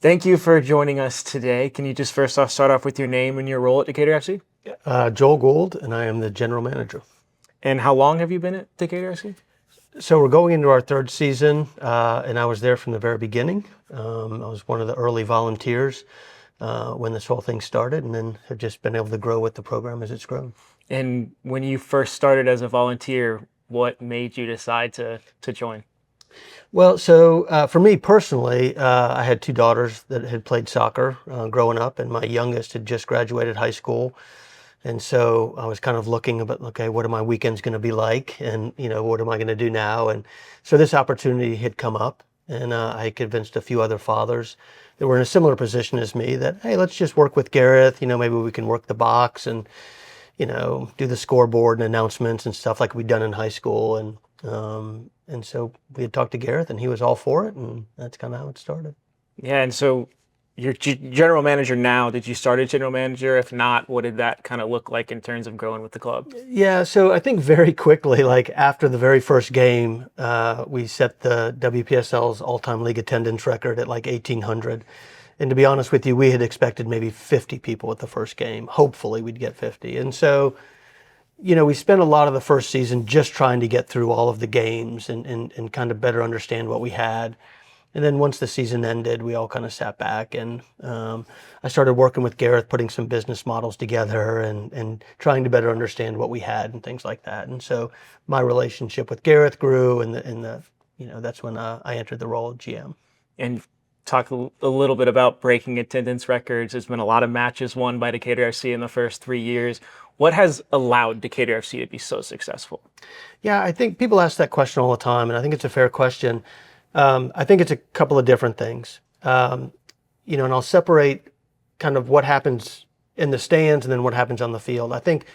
Thank you for joining us today. Can you just first off start off with your name and your role at Decatur FC? Joel Gould, and I am the general manager. And how long have you been at Decatur FC? So we're going into our third season, and I was there from the very beginning. I was one of the early volunteers when this whole thing started, and then have just been able to grow with the program as it's grown. And when you first started as a volunteer, what made you decide to join? Well, so for me personally, I had two daughters that had played soccer growing up, and my youngest had just graduated high school. And so I was kind of looking about, okay, what are my weekends going to be like? And, what am I going to do now? And so this opportunity had come up, and I convinced a few other fathers that were in a similar position as me that, hey, let's just work with Gareth. Maybe we can work the box and, do the scoreboard and announcements and stuff like we'd done in high school. And so we had talked to Gareth, and he was all for it. And that's kind of how it started. Yeah, and so you're general manager now. Did you start as general manager? If not, what did that kind of look like in terms of growing with the club? Yeah, so I think very quickly, like after the very first game, we set the WPSL's all-time league attendance record at like 1,800. And to be honest with you, we had expected maybe 50 people at the first game. Hopefully we'd get 50. And so, we spent a lot of the first season just trying to get through all of the games and kind of better understand what we had. And then once the season ended, we all kind of sat back, and I started working with Gareth, putting some business models together and trying to better understand what we had and things like that. And so my relationship with Gareth grew, and that's when I entered the role of GM. And talk a little bit about breaking attendance records. There's been a lot of matches won by Decatur FC in the first 3 years. What has allowed Decatur FC to be so successful? Yeah, I think people ask that question all the time, and I think it's a fair question. I think it's a couple of different things. And I'll separate kind of what happens in the stands and then what happens on the field. I think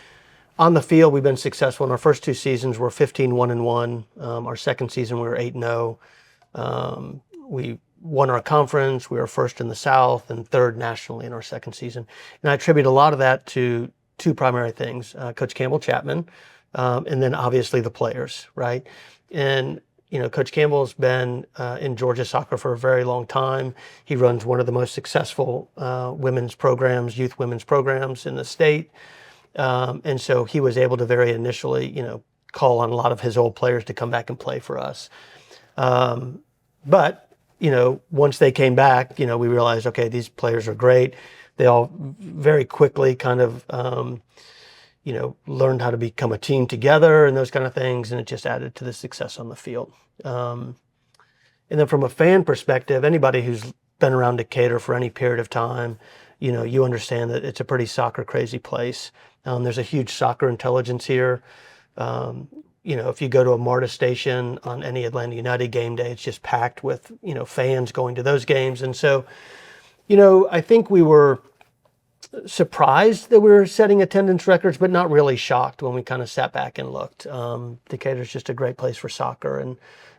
on the field, we've been successful. In our first two seasons, we're 15-1-1. Our second season, we were 8-0. We won our conference. We were first in the South and third nationally in our second season. And I attribute a lot of that to two primary things, Coach Campbell Chapman, and then obviously the players, right? And Coach Campbell's been in Georgia soccer for a very long time. He runs one of the most successful women's programs, youth women's programs in the state. And so he was able to very initially, call on a lot of his old players to come back and play for us. But, once they came back, we realized, okay, these players are great. They all very quickly kind of learned how to become a team together and those kind of things, and it just added to the success on the field. And then from a fan perspective, anybody who's been around Decatur for any period of time, you understand that it's a pretty soccer crazy place. There's a huge soccer intelligence here. If you go to a MARTA station on any Atlanta United game day, it's just packed with, fans going to those games. And so, I think we were surprised that we were setting attendance records, but not really shocked when we kind of sat back and looked. Decatur's just a great place for soccer,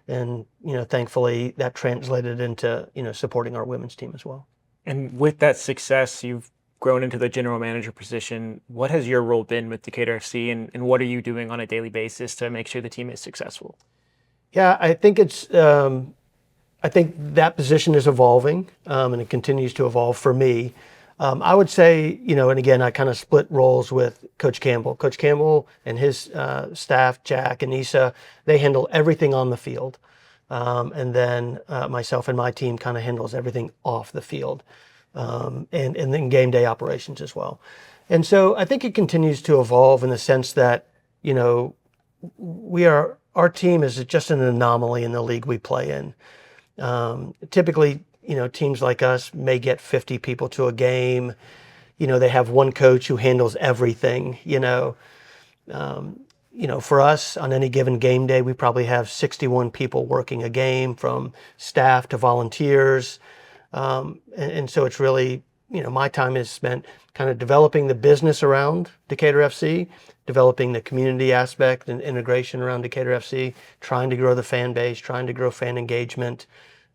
and thankfully that translated into supporting our women's team as well. And with that success, you've grown into the general manager position. What has your role been with Decatur FC, and what are you doing on a daily basis to make sure the team is successful? Yeah, I think I think that position is evolving, and it continues to evolve for me. I would say, and again, I kind of split roles with Coach Campbell. Coach Campbell and his staff, Jack and Issa, they handle everything on the field. And then myself and my team kind of handles everything off the field, and then game day operations as well. And so I think it continues to evolve in the sense that, our team is just an anomaly in the league we play in. Typically, teams like us may get 50 people to a game. They have one coach who handles everything. For us on any given game day, we probably have 61 people working a game, from staff to volunteers. And so it's really, my time is spent kind of developing the business around Decatur FC, developing the community aspect and integration around Decatur FC, trying to grow the fan base, trying to grow fan engagement.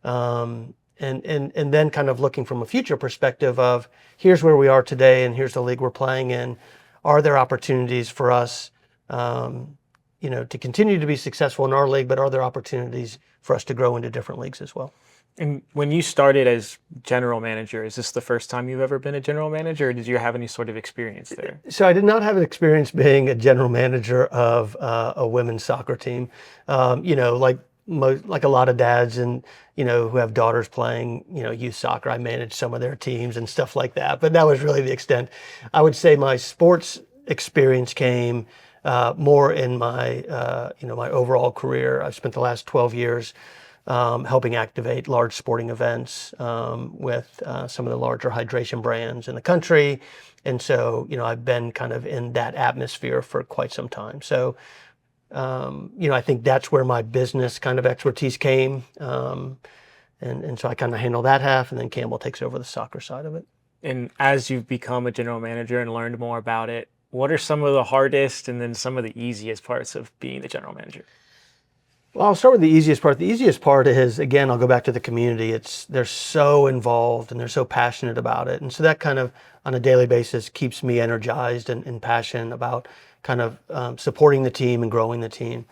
And then kind of looking from a future perspective of, here's where we are today and here's the league we're playing in. Are there opportunities for us, to continue to be successful in our league, but are there opportunities for us to grow into different leagues as well? And when you started as general manager, is this the first time you've ever been a general manager, or did you have any sort of experience there? So I did not have an experience being a general manager of a women's soccer team. Like like a lot of dads and who have daughters playing youth soccer. I managed some of their teams and stuff like that, but that was really the extent. I would say my sports experience came more in my my overall career. I've spent the last 12 years helping activate large sporting events with some of the larger hydration brands in the country. And so, I've been kind of in that atmosphere for quite some time. So, I think that's where my business kind of expertise came. And so I kind of handle that half, and then Campbell takes over the soccer side of it. And as you've become a general manager and learned more about it, what are some of the hardest and then some of the easiest parts of being the general manager? Well, I'll start with the easiest part. The easiest part is, again, I'll go back to the community. They're so involved and they're so passionate about it. And so that kind of on a daily basis keeps me energized and passionate about kind of supporting the team and growing the team.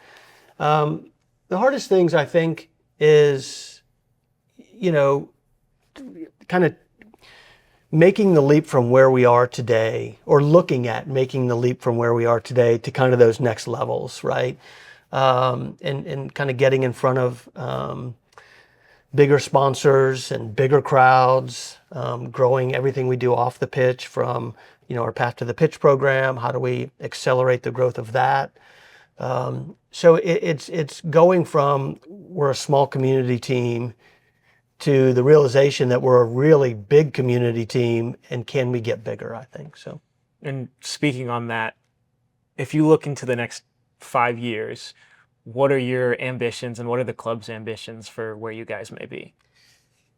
The hardest things I think is, kind of making the leap from where we are today, or looking at making the leap from where we are today to kind of those next levels, right? And kind of getting in front of bigger sponsors and bigger crowds, growing everything we do off the pitch from, our Path to the Pitch program. How do we accelerate the growth of that? So it's going from we're a small community team to the realization that we're a really big community team, and can we get bigger, I think so. And speaking on that, if you look into the next 5 years, what are your ambitions and what are the club's ambitions for where you guys may be?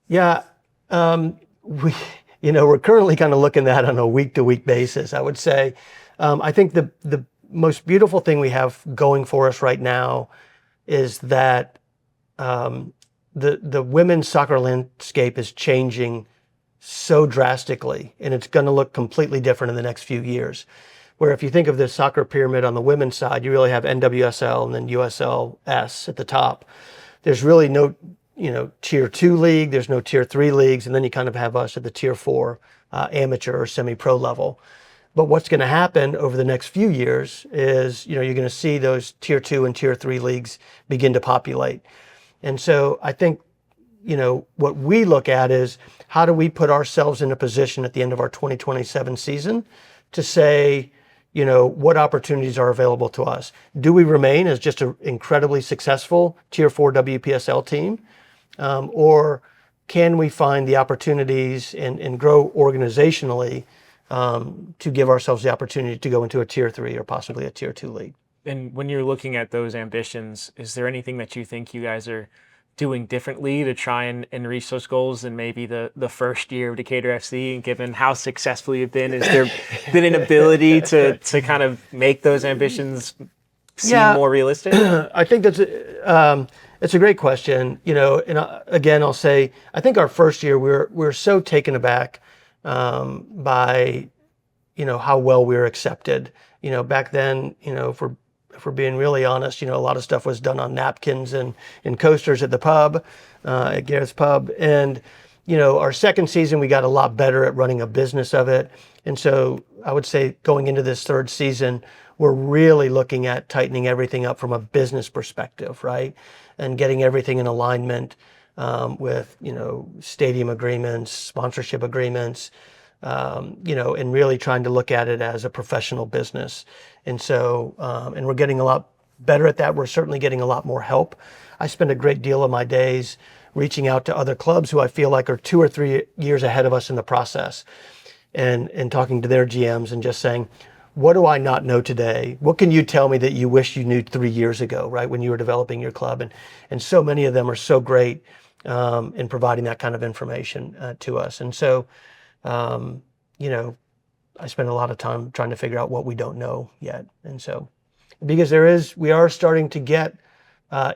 Yeah, we're currently kind of looking at that on a week-to-week basis. I would say, I think the most beautiful thing we have going for us right now is that the women's soccer landscape is changing so drastically, and it's going to look completely different in the next few years. Where if you think of the soccer pyramid on the women's side, you really have NWSL and then USLS at the top. There's really no, tier 2 league. There's no tier 3 leagues. And then you kind of have us at the tier 4 amateur or semi-pro level. But what's going to happen over the next few years is, you're going to see those tier 2 and tier 3 leagues begin to populate. And so I think, what we look at is how do we put ourselves in a position at the end of our 2027 season to say, what opportunities are available to us? Do we remain as just an incredibly successful Tier 4 WPSL team? Or can we find the opportunities and grow organizationally to give ourselves the opportunity to go into a Tier 3 or possibly a Tier 2 league? And when you're looking at those ambitions, is there anything that you think you guys are doing differently to try and reach those goals than maybe the first year of Decatur FC? And given how successful you've been, has there been an ability to kind of make those ambitions seem more realistic? I think it's a great question. And again, I'll say, I think our first year we're so taken aback by how well we were accepted. Back then, if we're being really honest, a lot of stuff was done on napkins and coasters at the pub, at Garrett's Pub. And, our second season, we got a lot better at running a business of it. And so I would say going into this third season, we're really looking at tightening everything up from a business perspective, right? And getting everything in alignment with, stadium agreements, sponsorship agreements, and really trying to look at it as a professional business. And so, and we're getting a lot better at that. We're certainly getting a lot more help. I spend a great deal of my days reaching out to other clubs who I feel like are 2 or 3 years ahead of us in the process, and talking to their GMs and just saying, what do I not know today? What can you tell me that you wish you knew 3 years ago, right, when you were developing your club? And so many of them are so great in providing that kind of information to us. And so, I spend a lot of time trying to figure out what we don't know yet. And so, because we are starting to get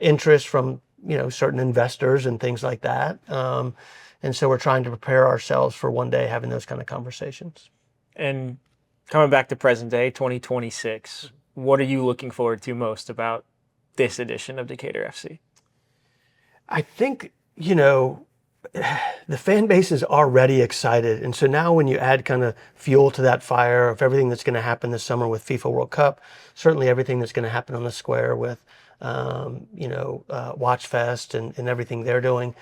interest from, certain investors and things like that. And so we're trying to prepare ourselves for one day having those kind of conversations. And coming back to present day, 2026, what are you looking forward to most about this edition of Decatur FC? I think, the fan base is already excited. And so now when you add kind of fuel to that fire of everything that's going to happen this summer with FIFA World Cup, certainly everything that's going to happen on the square with, Watch Fest and everything they're doing,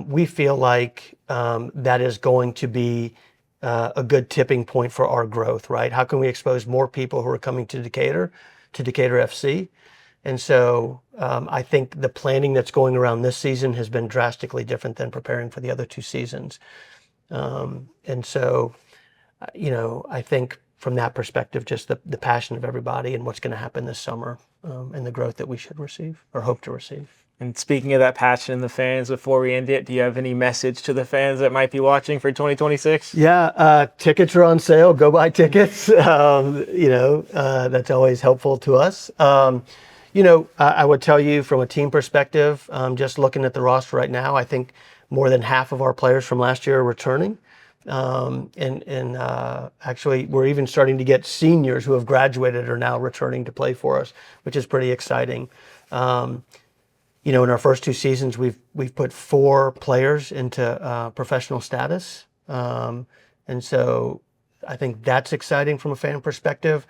we feel like that is going to be a good tipping point for our growth, right? How can we expose more people who are coming to Decatur FC? And so I think the planning that's going around this season has been drastically different than preparing for the other 2 seasons. And so, I think from that perspective, just the passion of everybody and what's going to happen this summer and the growth that we should receive or hope to receive. And speaking of that passion in the fans, before we end it, do you have any message to the fans that might be watching for 2026? Yeah, tickets are on sale. Go buy tickets. That's always helpful to us. I would tell you from a team perspective, just looking at the roster right now, I think more than half of our players from last year are returning. Actually, we're even starting to get seniors who have graduated are now returning to play for us, which is pretty exciting. In our first 2 seasons, we've put 4 players into professional status. And so I think that's exciting from a fan perspective.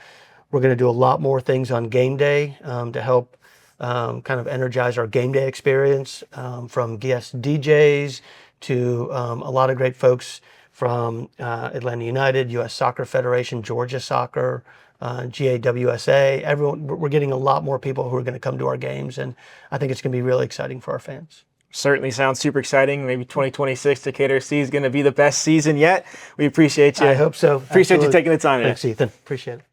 We're going to do a lot more things on game day to help kind of energize our game day experience, from guest DJs to a lot of great folks from Atlanta United, U.S. Soccer Federation, Georgia Soccer, GAWSA. Everyone, we're getting a lot more people who are going to come to our games, and I think it's going to be really exciting for our fans. Certainly sounds super exciting. Maybe 2026 Decatur FC is going to be the best season yet. We appreciate you. I hope so. Appreciate you taking the time. Thanks, Ethan. Appreciate it.